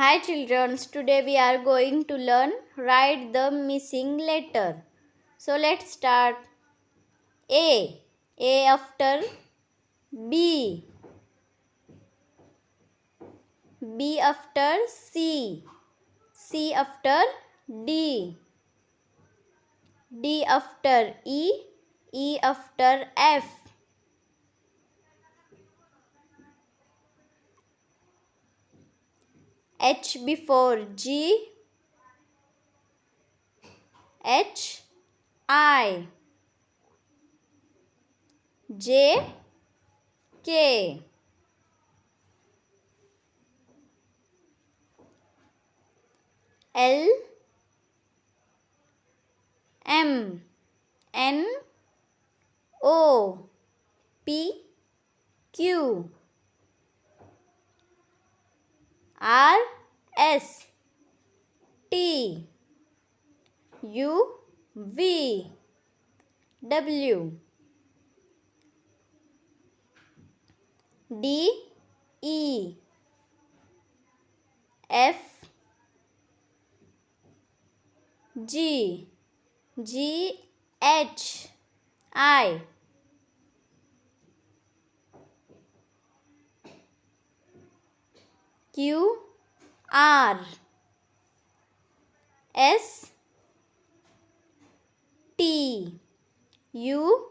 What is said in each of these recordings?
Hi children, today we are going to learn write the missing letter. So let's start. A. A after B. B after C. C after D. D after E. E after F. H before G. H I. J K. L M N O P Q R S T U V W D E F G G H I Q R S T U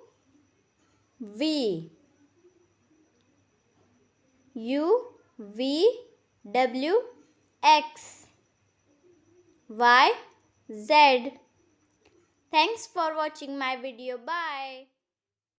V W X Y Z. Thanks for watching my video. Bye.